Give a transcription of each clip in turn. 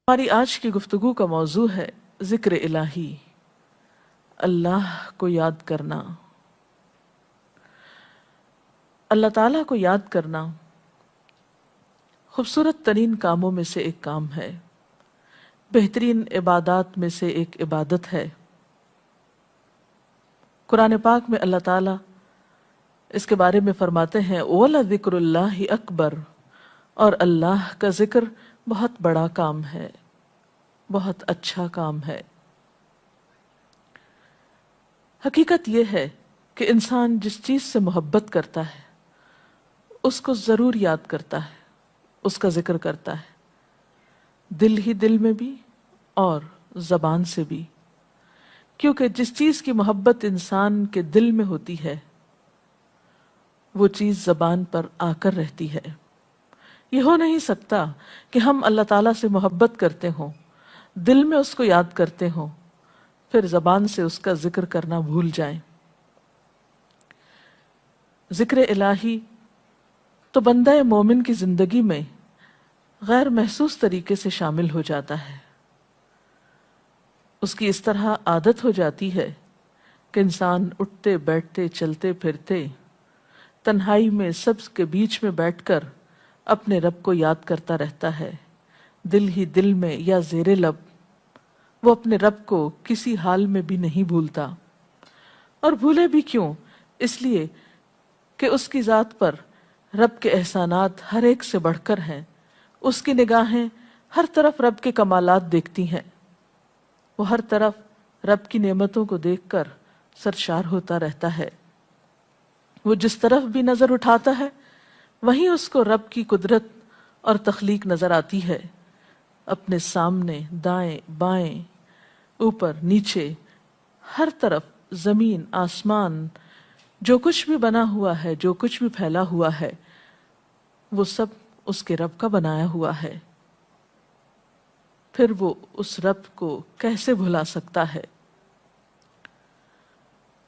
ہماری آج کی گفتگو کا موضوع ہے ذکر الہی، اللہ کو یاد کرنا۔ اللہ تعالیٰ کو یاد کرنا خوبصورت ترین کاموں میں سے ایک کام ہے، بہترین عبادات میں سے ایک عبادت ہے۔ قرآن پاک میں اللہ تعالیٰ اس کے بارے میں فرماتے ہیں وَلَذِكْرُ اللَّهِ أَكْبَرُ، اور اللہ کا ذکر بہت بڑا کام ہے، بہت اچھا کام ہے۔ حقیقت یہ ہے کہ انسان جس چیز سے محبت کرتا ہے اس کو ضرور یاد کرتا ہے، اس کا ذکر کرتا ہے، دل ہی دل میں بھی اور زبان سے بھی، کیونکہ جس چیز کی محبت انسان کے دل میں ہوتی ہے وہ چیز زبان پر آ کر رہتی ہے۔ یہ ہو نہیں سکتا کہ ہم اللہ تعالیٰ سے محبت کرتے ہوں، دل میں اس کو یاد کرتے ہوں، پھر زبان سے اس کا ذکر کرنا بھول جائیں۔ ذکر الہی تو بندہ مومن کی زندگی میں غیر محسوس طریقے سے شامل ہو جاتا ہے۔ اس کی اس طرح عادت ہو جاتی ہے کہ انسان اٹھتے بیٹھتے چلتے پھرتے تنہائی میں سب کے بیچ میں بیٹھ کر اپنے رب کو یاد کرتا رہتا ہے، دل ہی دل میں یا زیر لب۔ وہ اپنے رب کو کسی حال میں بھی نہیں بھولتا، اور بھولے بھی کیوں؟ اس لیے کہ اس کی ذات پر رب کے احسانات ہر ایک سے بڑھ کر ہیں، اس کی نگاہیں ہر طرف رب کے کمالات دیکھتی ہیں، وہ ہر طرف رب کی نعمتوں کو دیکھ کر سرشار ہوتا رہتا ہے۔ وہ جس طرف بھی نظر اٹھاتا ہے وہیں اس کو رب کی قدرت اور تخلیق نظر آتی ہے، اپنے سامنے، دائیں بائیں، اوپر نیچے، ہر طرف زمین آسمان، جو کچھ بھی بنا ہوا ہے، جو کچھ بھی پھیلا ہوا ہے، وہ سب اس کے رب کا بنایا ہوا ہے۔ پھر وہ اس رب کو کیسے بھلا سکتا ہے؟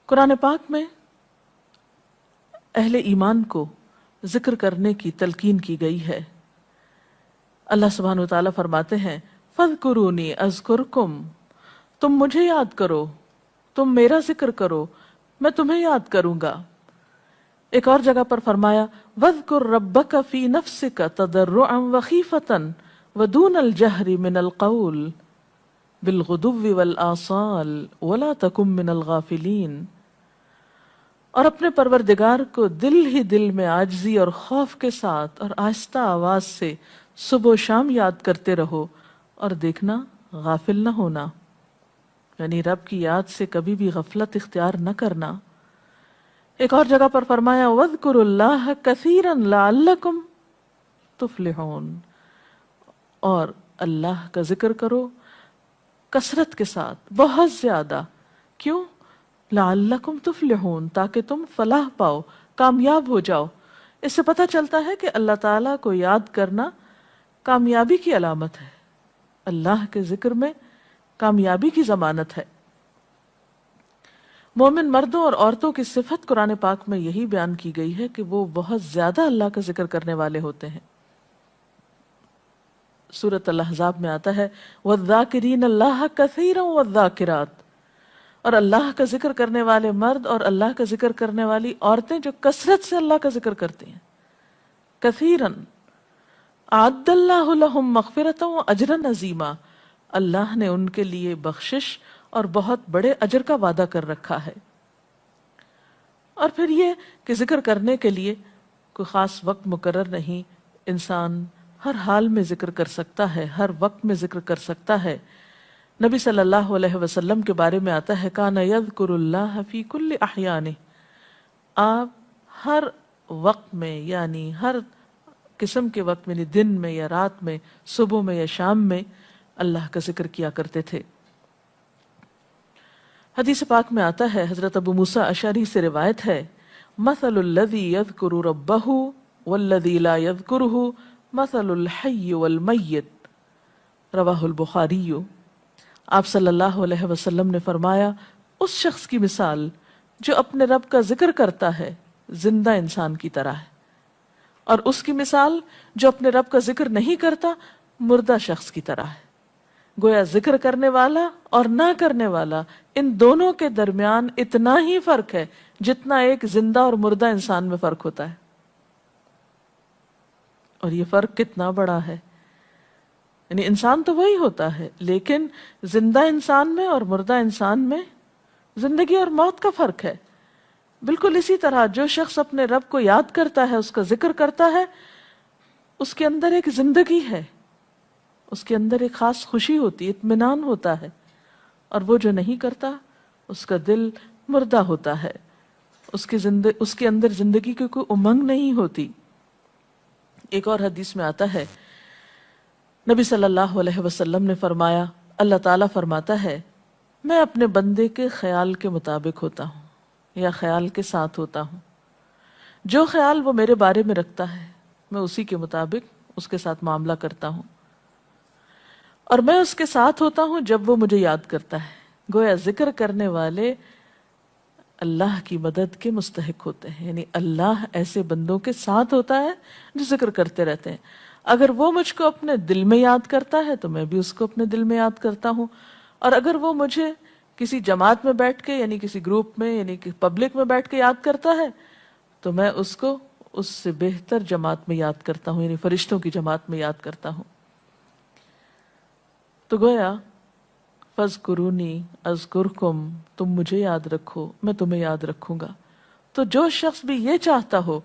قرآن پاک میں اہل ایمان کو ذکر کرنے کی تلقین کی گئی ہے۔ اللہ سبحانہ وتعالیٰ فرماتے ہیں فَاذْكُرُونِي أَذْكُرْكُمْ، تم مجھے یاد کرو، تم میرا ذکر کرو، میں تمہیں یاد کروں گا۔ ایک اور جگہ پر فرمایا وَاذْكُرْ رَبَّكَ فِي نَفْسِكَ تَضَرُّعًا وَخِيفَةً وَدُونَ الْجَهْرِ مِنَ الْقَوْلِ بِالْغُدُوِّ وَالْآصَالِ وَلَا تَكُن مِّنَ الْغَافِلِينَ، اور اپنے پروردگار کو دل ہی دل میں عاجزی اور خوف کے ساتھ اور آہستہ آواز سے صبح و شام یاد کرتے رہو، اور دیکھنا غافل نہ ہونا، یعنی رب کی یاد سے کبھی بھی غفلت اختیار نہ کرنا۔ ایک اور جگہ پر فرمایا وَاذْكُرُوا اللَّهَ كَثِيرًا لَعَلَّكُمْ تُفْلِحُونَ، اور اللہ کا ذکر کرو کثرت کے ساتھ، بہت زیادہ۔ کیوں؟ لَعَلَّكُمْ تُفْلِحُونَ، تاکہ تم فلاح پاؤ، کامیاب ہو جاؤ۔ اس سے پتہ چلتا ہے کہ اللہ تعالیٰ کو یاد کرنا کامیابی کی علامت ہے، اللہ کے ذکر میں کامیابی کی ضمانت ہے۔ مومن مردوں اور عورتوں کی صفت قرآن پاک میں یہی بیان کی گئی ہے کہ وہ بہت زیادہ اللہ کا ذکر کرنے والے ہوتے ہیں۔ سورۃ الاحزاب میں آتا ہے وَالذَّاكِرِينَ اللَّهَ كَثِيرًا وَالذَّاكِرَاتِ، اور اللہ کا ذکر کرنے والے مرد اور اللہ کا ذکر کرنے والی عورتیں جو کثرت سے اللہ کا ذکر کرتی ہیں۔ کثیراً اعد اللہ لہم مغفرۃ واجرا عظیما، اللہ نے ان کے لیے بخشش اور بہت بڑے اجر کا وعدہ کر رکھا ہے۔ اور پھر یہ کہ ذکر کرنے کے لیے کوئی خاص وقت مقرر نہیں، انسان ہر حال میں ذکر کر سکتا ہے، ہر وقت میں ذکر کر سکتا ہے۔ نبی صلی اللہ علیہ وسلم کے بارے میں آتا ہے کان یذکر اللہ فی کل احیانہ، آپ ہر وقت میں، یعنی ہر قسم کے وقت میں، یعنی دن میں یا رات میں، صبح میں یا شام میں اللہ کا ذکر کیا کرتے تھے۔ حدیث پاک میں آتا ہے، حضرت ابو موسیٰ اشعری سے روایت ہے مثل الذی یذکر ربہ والذی لا یذکرہ مثل الحی والمیت، رواہ البخاری۔ آپ صلی اللہ علیہ وسلم نے فرمایا اس شخص کی مثال جو اپنے رب کا ذکر کرتا ہے زندہ انسان کی طرح ہے، اور اس کی مثال جو اپنے رب کا ذکر نہیں کرتا مردہ شخص کی طرح ہے۔ گویا ذکر کرنے والا اور نہ کرنے والا ان دونوں کے درمیان اتنا ہی فرق ہے جتنا ایک زندہ اور مردہ انسان میں فرق ہوتا ہے. اور یہ فرق کتنا بڑا ہے. یعنی انسان تو وہی ہوتا ہے، لیکن زندہ انسان میں اور مردہ انسان میں زندگی اور موت کا فرق ہے. بالکل اسی طرح جو شخص اپنے رب کو یاد کرتا ہے، اس کا ذکر کرتا ہے، اس کے اندر ایک زندگی ہے، اس کے اندر ایک خاص خوشی ہوتی ہے، اطمینان ہوتا ہے. اور وہ جو نہیں کرتا اس کا دل مردہ ہوتا ہے، اس کے اندر زندگی کی کوئی امنگ نہیں ہوتی. ایک اور حدیث میں آتا ہے، نبی صلی اللہ علیہ وسلم نے فرمایا، اللہ تعالیٰ فرماتا ہے میں اپنے بندے کے خیال کے مطابق ہوتا ہوں یا خیال کے ساتھ ہوتا ہوں. جو خیال وہ میرے بارے میں رکھتا ہے میں اسی کے مطابق اس کے ساتھ معاملہ کرتا ہوں، اور میں اس کے ساتھ ہوتا ہوں جب وہ مجھے یاد کرتا ہے. گویا ذکر کرنے والے اللہ کی مدد کے مستحق ہوتے ہیں. یعنی اللہ ایسے بندوں کے ساتھ ہوتا ہے جو ذکر کرتے رہتے ہیں. اگر وہ مجھ کو اپنے دل میں یاد کرتا ہے تو میں بھی اس کو اپنے دل میں یاد کرتا ہوں. اور اگر وہ مجھے کسی جماعت میں بیٹھ کے یعنی کسی گروپ میں یعنی کہ پبلک میں بیٹھ کے یاد کرتا ہے تو میں اس کو اس سے بہتر جماعت میں یاد کرتا ہوں، یعنی فرشتوں کی جماعت میں یاد کرتا ہوں. تو گویا فَاذْكُرُونِي أَذْكُرْكُمْ، تم مجھے یاد رکھو میں تمہیں یاد رکھوں گا. تو جو شخص بھی یہ چاہتا ہو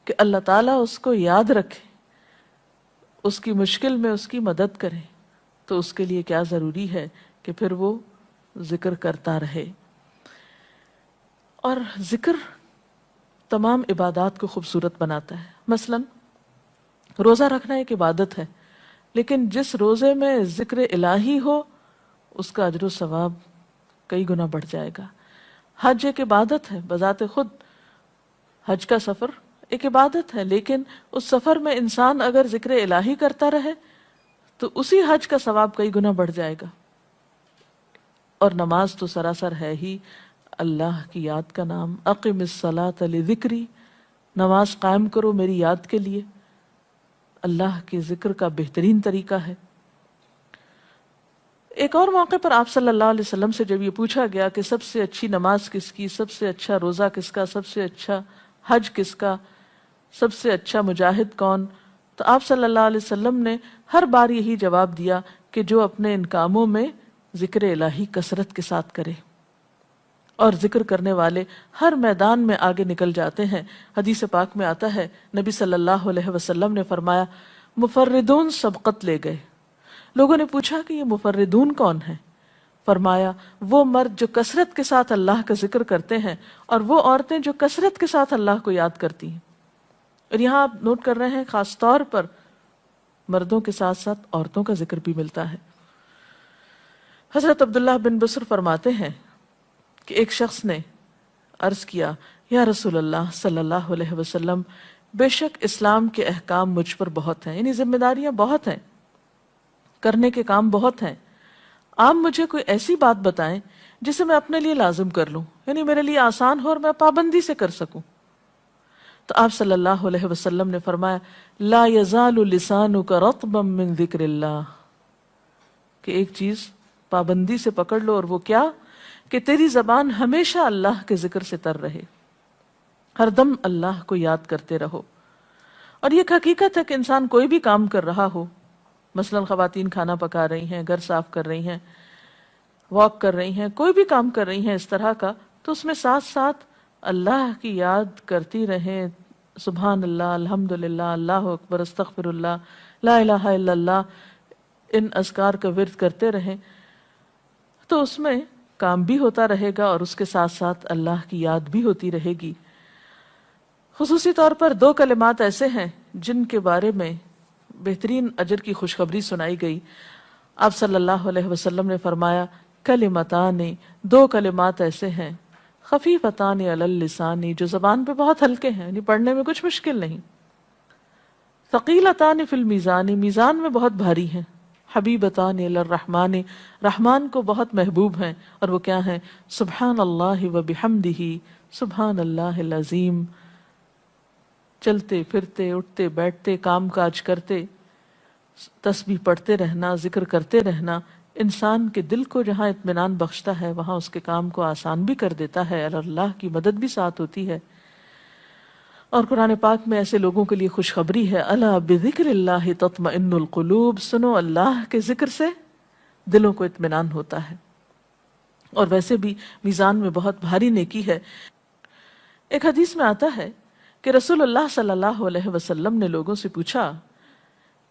کہ اللہ تعالیٰ اس کو یاد رکھے، اس کی مشکل میں اس کی مدد کرے، تو اس کے لیے کیا ضروری ہے کہ پھر وہ ذکر کرتا رہے. اور ذکر تمام عبادات کو خوبصورت بناتا ہے. مثلا روزہ رکھنا ایک عبادت ہے، لیکن جس روزے میں ذکر الہی ہو اس کا اجر و ثواب کئی گنا بڑھ جائے گا. حج ایک عبادت ہے بذات خود، حج کا سفر ایک عبادت ہے، لیکن اس سفر میں انسان اگر ذکر الہی کرتا رہے تو اسی حج کا ثواب کئی گنا بڑھ جائے گا. اور نماز تو سراسر ہے ہی اللہ کی یاد کا نام. اقم الصلاۃ لذکری، نماز قائم کرو میری یاد کے لیے. اللہ کے ذکر کا بہترین طریقہ ہے. ایک اور موقع پر آپ صلی اللہ علیہ وسلم سے جب یہ پوچھا گیا کہ سب سے اچھی نماز کس کی، سب سے اچھا روزہ کس کا، سب سے اچھا حج کس کا، سب سے اچھا مجاہد کون، تو آپ صلی اللہ علیہ وسلم نے ہر بار یہی جواب دیا کہ جو اپنے ان کاموں میں ذکر الہی کثرت کے ساتھ کرے. اور ذکر کرنے والے ہر میدان میں آگے نکل جاتے ہیں. حدیث پاک میں آتا ہے نبی صلی اللہ علیہ وسلم نے فرمایا مفردون سبقت لے گئے. لوگوں نے پوچھا کہ یہ مفردون کون ہیں؟ فرمایا وہ مرد جو کثرت کے ساتھ اللہ کا ذکر کرتے ہیں اور وہ عورتیں جو کثرت کے ساتھ اللہ کو یاد کرتی ہیں. اور یہاں آپ نوٹ کر رہے ہیں خاص طور پر مردوں کے ساتھ ساتھ عورتوں کا ذکر بھی ملتا ہے. حضرت عبداللہ بن بصر فرماتے ہیں کہ ایک شخص نے عرض کیا یا رسول اللہ صلی اللہ علیہ وسلم، بے شک اسلام کے احکام مجھ پر بہت ہیں، یعنی ذمہ داریاں بہت ہیں، کرنے کے کام بہت ہیں. آپ مجھے کوئی ایسی بات بتائیں جسے میں اپنے لیے لازم کر لوں، یعنی میرے لیے آسان ہو اور میں پابندی سے کر سکوں. تو آپ صلی اللہ علیہ وسلم نے فرمایا لا یزال لسانک رطبا من ذکر اللہ، کہ ایک چیز پابندی سے پکڑ لو، اور وہ کیا کہ تیری زبان ہمیشہ اللہ کے ذکر سے تر رہے، ہر دم اللہ کو یاد کرتے رہو. اور یہ حقیقت ہے کہ انسان کوئی بھی کام کر رہا ہو، مثلا خواتین کھانا پکا رہی ہیں، گھر صاف کر رہی ہیں، واک کر رہی ہیں، کوئی بھی کام کر رہی ہیں اس طرح کا، تو اس میں ساتھ ساتھ اللہ کی یاد کرتی رہیں. سبحان اللہ، الحمدللہ، اللہ اکبر، استغفر اللہ، لا الہ الا اللہ، ان اذکار کا ورد کرتے رہیں، تو اس میں کام بھی ہوتا رہے گا اور اس کے ساتھ ساتھ اللہ کی یاد بھی ہوتی رہے گی. خصوصی طور پر دو کلمات ایسے ہیں جن کے بارے میں بہترین اجر کی خوشخبری سنائی گئی. آپ صلی اللہ علیہ وسلم نے فرمایا کلمتان، دو کلمات ایسے ہیں خفیفتان علی اللسان، جو زبان پہ بہت ہلکے ہیں، یعنی پڑھنے میں کچھ مشکل نہیں. ثقیلتان فی المیزان، میزان میں بہت بھاری ہیں. حبیبتان الی الرحمن، رحمان کو بہت محبوب ہیں، اور وہ کیا ہیں؟ سبحان اللہ و بحمدہ، سبحان اللہ العظیم. چلتے پھرتے، اٹھتے بیٹھتے، کام کاج کرتے، تسبیح پڑھتے رہنا، ذکر کرتے رہنا، انسان کے دل کو جہاں اطمینان بخشتا ہے وہاں اس کے کام کو آسان بھی کر دیتا ہے، اور اللہ کی مدد بھی ساتھ ہوتی ہے۔ اور قرآن پاک میں ایسے لوگوں کے لیے خوشخبری ہے، الا بذکر اللہ تطمئن القلوب، سنو اللہ کے ذکر سے دلوں کو اطمینان ہوتا ہے۔ اور ویسے بھی میزان میں بہت بھاری نیکی ہے۔ ایک حدیث میں آتا ہے کہ رسول اللہ صلی اللہ علیہ وسلم نے لوگوں سے پوچھا،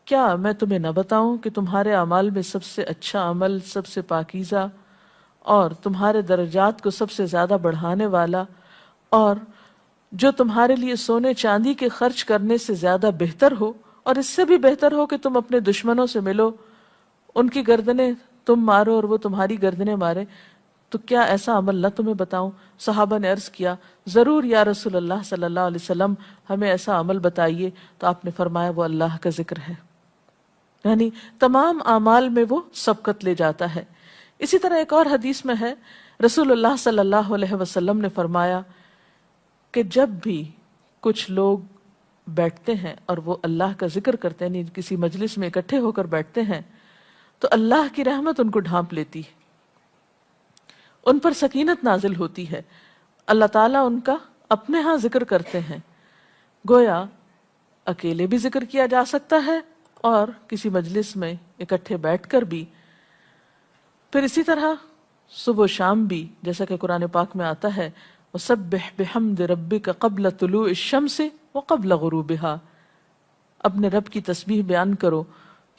کیا میں تمہیں نہ بتاؤں کہ تمہارے اعمال میں سب سے اچھا عمل، سب سے پاکیزہ اور تمہارے درجات کو سب سے زیادہ بڑھانے والا، اور جو تمہارے لیے سونے چاندی کے خرچ کرنے سے زیادہ بہتر ہو، اور اس سے بھی بہتر ہو کہ تم اپنے دشمنوں سے ملو، ان کی گردنیں تم مارو اور وہ تمہاری گردنیں مارے، تو کیا ایسا عمل نہ تمہیں بتاؤں؟ صحابہ نے عرض کیا، ضرور یا رسول اللہ صلی اللہ علیہ وسلم، ہمیں ایسا عمل بتائیے۔ تو آپ نے فرمایا وہ اللہ کا ذکر ہے، یعنی تمام اعمال میں وہ سبقت لے جاتا ہے۔ اسی طرح ایک اور حدیث میں ہے، رسول اللہ صلی اللہ علیہ وسلم نے فرمایا کہ جب بھی کچھ لوگ بیٹھتے ہیں اور وہ اللہ کا ذکر کرتے ہیں، یعنی کسی مجلس میں اکٹھے ہو کر بیٹھتے ہیں، تو اللہ کی رحمت ان کو ڈھانپ لیتی ہے، ان پر سکینت نازل ہوتی ہے، اللہ تعالیٰ ان کا اپنے ہاں ذکر کرتے ہیں۔ گویا اکیلے بھی ذکر کیا جا سکتا ہے اور کسی مجلس میں اکٹھے بیٹھ کر بھی۔ پھر اسی طرح صبح و شام بھی، جیسا کہ قرآن پاک میں آتا ہے، وَسَبِّحْ بِحَمْدِ رَبِّكَ قَبْلَ طُلُوعِ الشَّمْسِ وَقَبْلَ غُرُوبِهَا، اپنے رب کی تسبیح بیان کرو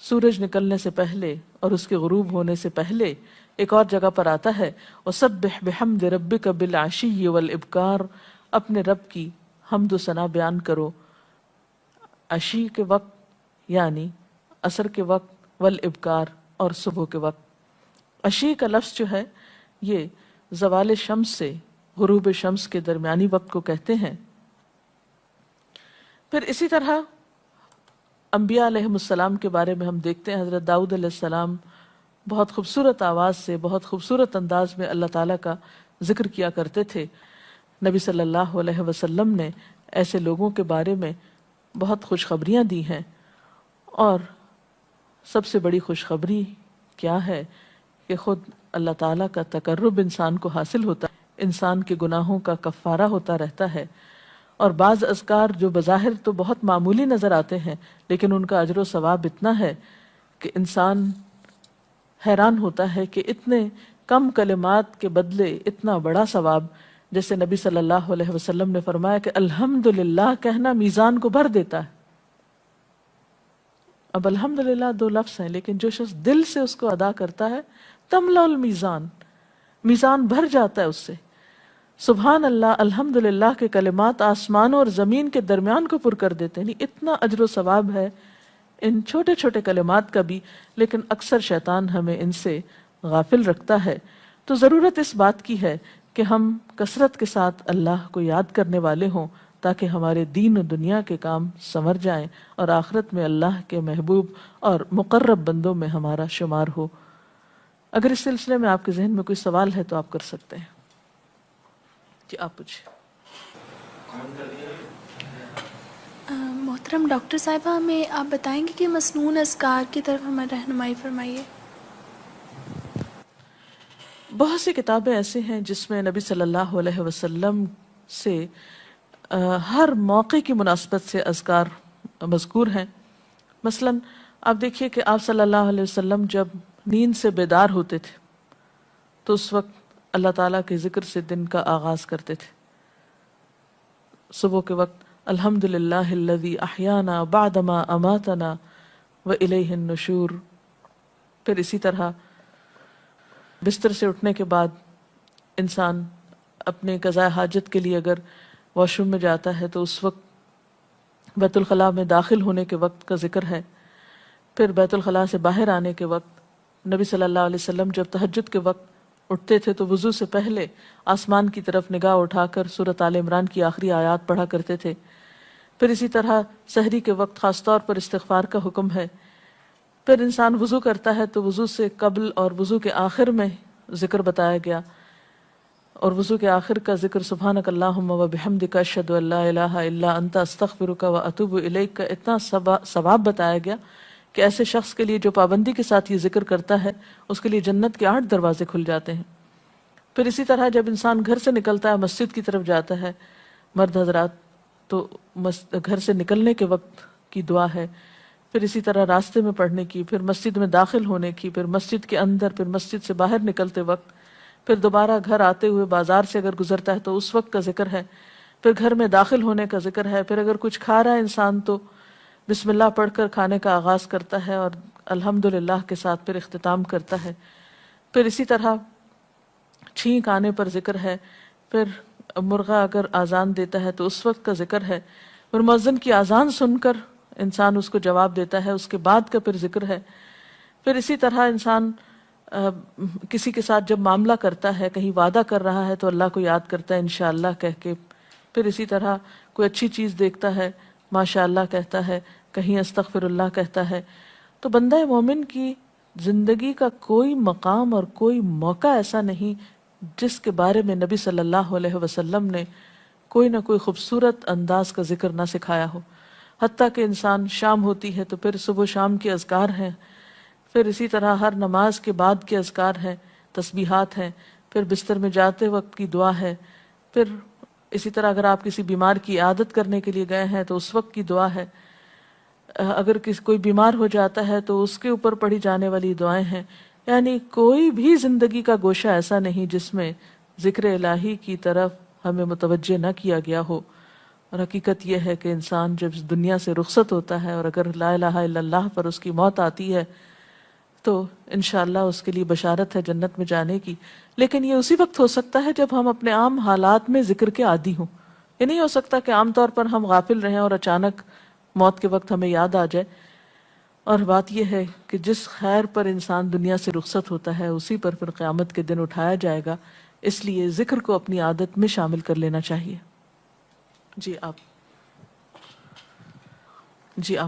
سورج نکلنے سے پہلے اور اس کے غروب ہونے سے پہلے۔ ایک اور جگہ پر آتا ہے وَسَبِّحْ بِحَمْدِ رَبِّكَ بِالْعَشِيِّ وَالْإِبْكَارِ، اپنے رب کی حمد و ثنا بیان کرو عشی کے وقت یعنی عصر کے وقت، والابکار اور صبح کے وقت۔ عشی کا لفظ جو ہے یہ زوال شمس سے غروب شمس کے درمیانی وقت کو کہتے ہیں۔ پھر اسی طرح انبیاء علیہ السلام کے بارے میں ہم دیکھتے ہیں، حضرت داؤد علیہ السلام بہت خوبصورت آواز سے، بہت خوبصورت انداز میں اللہ تعالیٰ کا ذکر کیا کرتے تھے۔ نبی صلی اللہ علیہ وسلم نے ایسے لوگوں کے بارے میں بہت خوشخبریاں دی ہیں، اور سب سے بڑی خوشخبری کیا ہے کہ خود اللہ تعالیٰ کا تقرب انسان کو حاصل ہوتا ہے، انسان کے گناہوں کا کفارہ ہوتا رہتا ہے۔ اور بعض اذکار جو بظاہر تو بہت معمولی نظر آتے ہیں لیکن ان کا اجر و ثواب اتنا ہے کہ انسان حیران ہوتا ہے کہ اتنے کم کلمات کے بدلے اتنا بڑا ثواب۔ جیسے نبی صلی اللہ علیہ وسلم نے فرمایا کہ الحمدللہ کہنا میزان کو بھر دیتا ہے۔ اب الحمدللہ دو لفظ ہیں، لیکن جو شخص دل سے اس کو ادا کرتا ہے تملا المیزان، میزان بھر جاتا ہے اس سے۔ سبحان اللہ، الحمدللہ کے کلمات آسمان اور زمین کے درمیان کو پر کر دیتے ہیں، یعنی اتنا اجر و ثواب ہے ان چھوٹے چھوٹے کلمات کا بھی، لیکن اکثر شیطان ہمیں ان سے غافل رکھتا ہے۔ تو ضرورت اس بات کی ہے کہ ہم کثرت کے ساتھ اللہ کو یاد کرنے والے ہوں، تاکہ ہمارے دین و دنیا کے کام سنور جائیں اور آخرت میں اللہ کے محبوب اور مقرب بندوں میں ہمارا شمار ہو۔ اگر اس سلسلے میں آپ کے ذہن میں کوئی سوال ہے تو آپ کر سکتے ہیں۔ جی آپ پوچھیں۔ محترم ڈاکٹر صاحبہ، ہمیں آپ بتائیں گے کہ مسنون اذکار کی طرف ہمیں رہنمائی فرمائیے۔ بہت سی کتابیں ایسے ہیں جس میں نبی صلی اللہ علیہ وسلم سے ہر موقع کی مناسبت سے اذکار مذکور ہیں۔ مثلا آپ دیکھیے کہ آپ صلی اللہ علیہ وسلم جب نیند سے بیدار ہوتے تھے تو اس وقت اللہ تعالیٰ کے ذکر سے دن کا آغاز کرتے تھے۔ صبح کے وقت الحمدللہ الذی احیانا بعدما اماتنا والیہ النشور۔ پھر اسی طرح بستر سے اٹھنے کے بعد انسان اپنے قضاء حاجت کے لیے اگر واش روم میں جاتا ہے تو اس وقت بیت الخلاء میں داخل ہونے کے وقت کا ذکر ہے۔ پھر بیت الخلاء سے باہر آنے کے وقت نبی صلی اللہ علیہ وسلم جب تہجد کے وقت اٹھتے تھے تو وضو سے پہلے آسمان کی طرف نگاہ اٹھا کر سورۃ آل عمران کی آخری آیات پڑھا کرتے تھے۔ پھر اسی طرح سحری کے وقت خاص طور پر استغفار کا حکم ہے۔ پھر انسان وضو کرتا ہے تو وضو سے قبل اور وضو کے آخر میں ذکر بتایا گیا، اور وضو کے آخر کا ذکر سبحانک اللہم و بحمدک اشہد ان لا الہ الا انت استغفرک و اتوب الیک کا اتنا ثواب بتایا گیا کہ ایسے شخص کے لیے جو پابندی کے ساتھ یہ ذکر کرتا ہے اس کے لیے جنت کے 8 دروازے کھل جاتے ہیں۔ پھر اسی طرح جب انسان گھر سے نکلتا ہے مسجد کی طرف جاتا ہے مرد حضرات، تو گھر سے نکلنے کے وقت کی دعا ہے، پھر اسی طرح راستے میں پڑھنے کی، پھر مسجد میں داخل ہونے کی، پھر مسجد کے اندر، پھر مسجد سے باہر نکلتے وقت، پھر دوبارہ گھر آتے ہوئے بازار سے اگر گزرتا ہے تو اس وقت کا ذکر ہے، پھر گھر میں داخل ہونے کا ذکر ہے، پھر اگر کچھ کھا رہا ہے انسان تو بسم اللہ پڑھ کر کھانے کا آغاز کرتا ہے اور الحمدللہ کے ساتھ پھر اختتام کرتا ہے، پھر اسی طرح چھینک آنے پر ذکر ہے، پھر مرغا اگر آزان دیتا ہے تو اس وقت کا ذکر ہے، پھر مؤذن کی آزان سن کر انسان اس کو جواب دیتا ہے، اس کے بعد کا پھر ذکر ہے، پھر اسی طرح انسان کسی کے ساتھ جب معاملہ کرتا ہے، کہیں وعدہ کر رہا ہے تو اللہ کو یاد کرتا ہے انشاءاللہ کہہ کے، پھر اسی طرح کوئی اچھی چیز دیکھتا ہے ماشاءاللہ کہتا ہے، کہیں استغفر اللہ کہتا ہے۔ تو بندہ مومن کی زندگی کا کوئی مقام اور کوئی موقع ایسا نہیں جس کے بارے میں نبی صلی اللہ علیہ وسلم نے کوئی نہ کوئی خوبصورت انداز کا ذکر نہ سکھایا ہو۔ حتیٰ کہ انسان شام ہوتی ہے تو پھر صبح و شام کے اذکار ہیں، پھر اسی طرح ہر نماز کے بعد کے اذکار ہیں، تسبیحات ہیں، پھر بستر میں جاتے وقت کی دعا ہے، پھر اسی طرح اگر آپ کسی بیمار کی عیادت کرنے کے لیے گئے ہیں تو اس وقت کی دعا ہے، اگر کوئی بیمار ہو جاتا ہے تو اس کے اوپر پڑھی جانے والی دعائیں ہیں۔ یعنی کوئی بھی زندگی کا گوشہ ایسا نہیں جس میں ذکر الہی کی طرف ہمیں متوجہ نہ کیا گیا ہو۔ اور حقیقت یہ ہے کہ انسان جب اس دنیا سے رخصت ہوتا ہے اور اگر لا الہ الا اللہ پر اس کی موت آتی ہے تو انشاءاللہ اس کے لیے بشارت ہے جنت میں جانے کی، لیکن یہ اسی وقت ہو سکتا ہے جب ہم اپنے عام حالات میں ذکر کے عادی ہوں۔ یہ نہیں ہو سکتا کہ عام طور پر ہم غافل رہیں اور اچانک موت کے وقت ہمیں یاد آ جائے۔ اور بات یہ ہے کہ جس خیر پر انسان دنیا سے رخصت ہوتا ہے اسی پر پھر قیامت کے دن اٹھایا جائے گا، اس لیے ذکر کو اپنی عادت میں شامل کر لینا چاہیے۔ جی آپ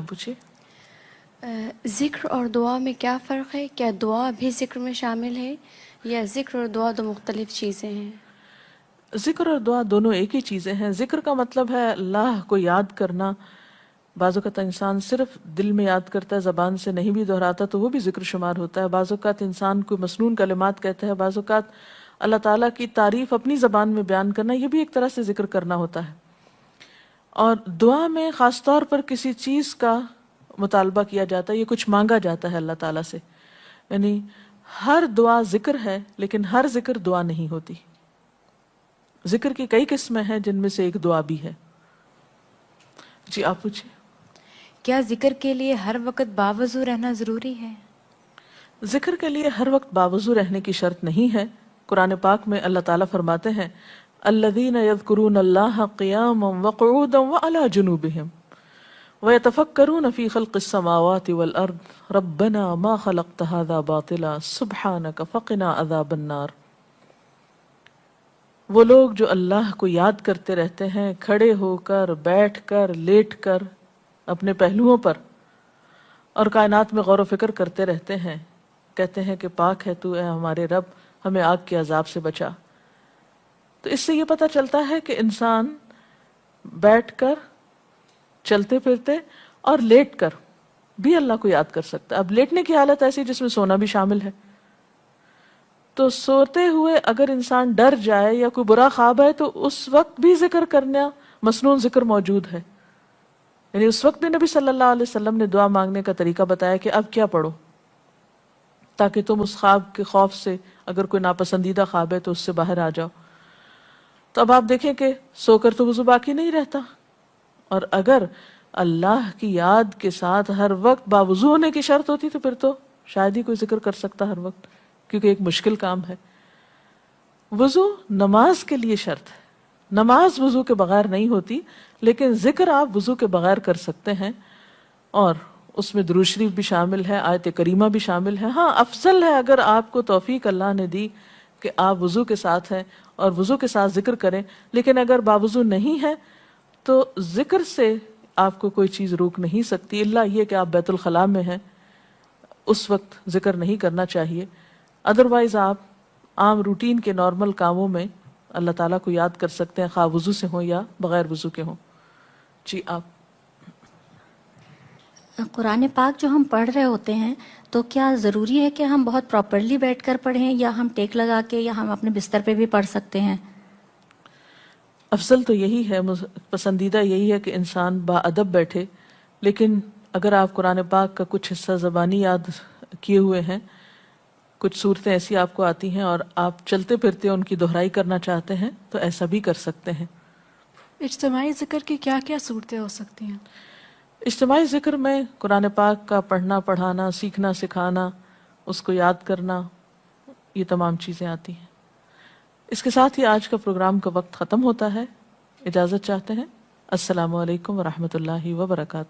پوچھیے۔ ذکر اور دعا میں کیا فرق ہے؟ کیا دعا بھی ذکر میں شامل ہے یا ذکر اور دعا دو مختلف چیزیں ہیں؟ ذکر اور دعا دونوں ایک ہی چیزیں ہیں۔ ذکر کا مطلب ہے اللہ کو یاد کرنا۔ بعض اوقات انسان صرف دل میں یاد کرتا ہے، زبان سے نہیں بھی دہراتا تو وہ بھی ذکر شمار ہوتا ہے۔ بعض اوقات انسان کوئی مسنون کلمات کہتا ہے، بعض اوقات اللہ تعالیٰ کی تعریف اپنی زبان میں بیان کرنا، یہ بھی ایک طرح سے ذکر کرنا ہوتا ہے۔ اور دعا میں خاص طور پر کسی چیز کا مطالبہ کیا جاتا ہے، یہ کچھ مانگا جاتا ہے اللہ تعالیٰ سے۔ یعنی ہر دعا ذکر ہے لیکن ہر ذکر دعا نہیں ہوتی۔ ذکر کی کئی قسمیں ہیں جن میں سے ایک دعا بھی ہے۔ جی آپ پوچھیں۔ کیا ذکر کے لیے ہر وقت باوضو رہنا ضروری ہے؟ ذکر کے لیے ہر وقت باوضو رہنے کی شرط نہیں ہے۔ قرآن پاک میں اللہ تعالیٰ فرماتے ہیں الذین یذکرون اللہ قیاما وقعودا وعلی جنوبہم ویتفکرون فی خلق السماوات والارض ربنا ما خلقت ھذا باطلا سبحانک فقنا عذاب النار۔ وہ لوگ جو اللہ کو یاد کرتے رہتے ہیں کھڑے ہو کر، بیٹھ کر، لیٹ کر، اپنے پہلوؤں پر، اور کائنات میں غور و فکر کرتے رہتے ہیں، کہتے ہیں کہ پاک ہے تو اے ہمارے رب، ہمیں آگ کے عذاب سے بچا۔ تو اس سے یہ پتہ چلتا ہے کہ انسان بیٹھ کر، چلتے پھرتے اور لیٹ کر بھی اللہ کو یاد کر سکتا ہے۔ اب لیٹنے کی حالت ایسی جس میں سونا بھی شامل ہے، تو سوتے ہوئے اگر انسان ڈر جائے یا کوئی برا خواب ہے تو اس وقت بھی ذکر کرنا، مسنون ذکر موجود ہے۔ یعنی اس وقت بھی نبی صلی اللہ علیہ وسلم نے دعا مانگنے کا طریقہ بتایا کہ اب کیا پڑھو، تاکہ تم اس خواب کے خوف سے، اگر کوئی ناپسندیدہ خواب ہے تو اس سے باہر آ جاؤ۔ تو اب آپ دیکھیں کہ سو کر تو وضو باقی نہیں رہتا، اور اگر اللہ کی یاد کے ساتھ ہر وقت باوضو ہونے کی شرط ہوتی تو پھر تو شاید ہی کوئی ذکر کر سکتا ہر وقت، کیونکہ ایک مشکل کام ہے۔ وضو نماز کے لیے شرط ہے، نماز وضو کے بغیر نہیں ہوتی، لیکن ذکر آپ وضو کے بغیر کر سکتے ہیں، اور اس میں درود شریف بھی شامل ہے، آیت کریمہ بھی شامل ہے۔ ہاں افضل ہے اگر آپ کو توفیق اللہ نے دی کہ آپ وضو کے ساتھ ہیں اور وضو کے ساتھ ذکر کریں، لیکن اگر باوضو نہیں ہے تو ذکر سے آپ کو کوئی چیز روک نہیں سکتی، الا یہ کہ آپ بیت الخلاء میں ہیں، اس وقت ذکر نہیں کرنا چاہیے۔ ادروائز آپ عام روٹین کے نارمل کاموں میں اللہ تعالیٰ کو یاد کر سکتے ہیں، خواہ وضو سے ہوں یا بغیر وضو کے ہوں۔ جی آپ قرآن پاک جو ہم پڑھ رہے ہوتے ہیں تو کیا ضروری ہے کہ ہم بہت پراپرلی بیٹھ کر پڑھیں یا ہم ٹیک لگا کے یا ہم اپنے بستر پہ بھی پڑھ سکتے ہیں؟ افضل تو یہی ہے، پسندیدہ یہی ہے کہ انسان با ادب بیٹھے، لیکن اگر آپ قرآن پاک کا کچھ حصہ زبانی یاد کیے ہوئے ہیں، کچھ صورتیں ایسی آپ کو آتی ہیں اور آپ چلتے پھرتے ان کی دہرائی کرنا چاہتے ہیں تو ایسا بھی کر سکتے ہیں۔ اجتماعی ذکر کی کیا کیا صورتیں ہو سکتی ہیں؟ اجتماعی ذکر میں قرآن پاک کا پڑھنا، پڑھانا، سیکھنا، سکھانا، اس کو یاد کرنا، یہ تمام چیزیں آتی ہیں۔ اس کے ساتھ ہی آج کا پروگرام کا وقت ختم ہوتا ہے، اجازت چاہتے ہیں۔ السلام علیکم ورحمۃ اللہ وبرکاتہ۔